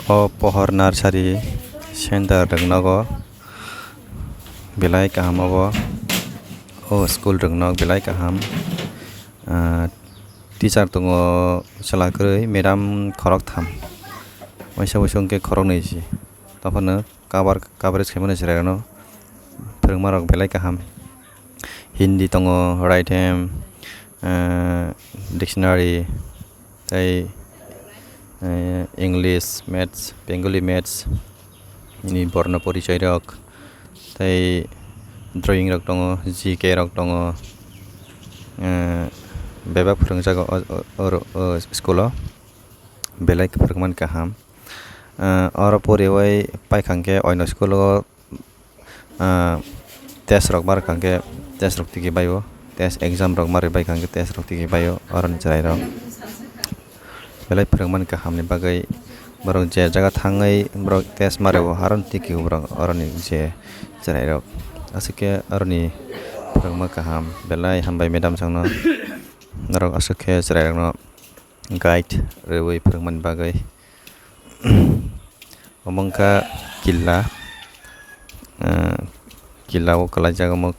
o pohor nursery center roknogo belai kaham obo o school roknog belai kaham teacher tongo chelakroi madam khorok tham waisa waisungke khorok neji topono coverage khaimano cheraino phwrwngma rok belai kaham Hindi tongo right hand dictionary tei English maths Bengali maths ni borno porichoy rok tei drawing rok tongo GK rok tongo bebak phwrwngjago o school o belai phwrwngmani kaham oro poriwai paikangke oino school o test rok barkangke test rok tiki bayo test exam rok mari baikangke test rok tiki bayo oroni cherai rok belai phwrwngmani kaham ni bagui borok je jaga thangai borok test marao haron tiki borok oroni je cherai rok asike oroni phwrwngma kaham belai hambai madam changno norok asukhe cherai rok no guide rewi phwrwngmani bagui omongka killa o kalaijak omo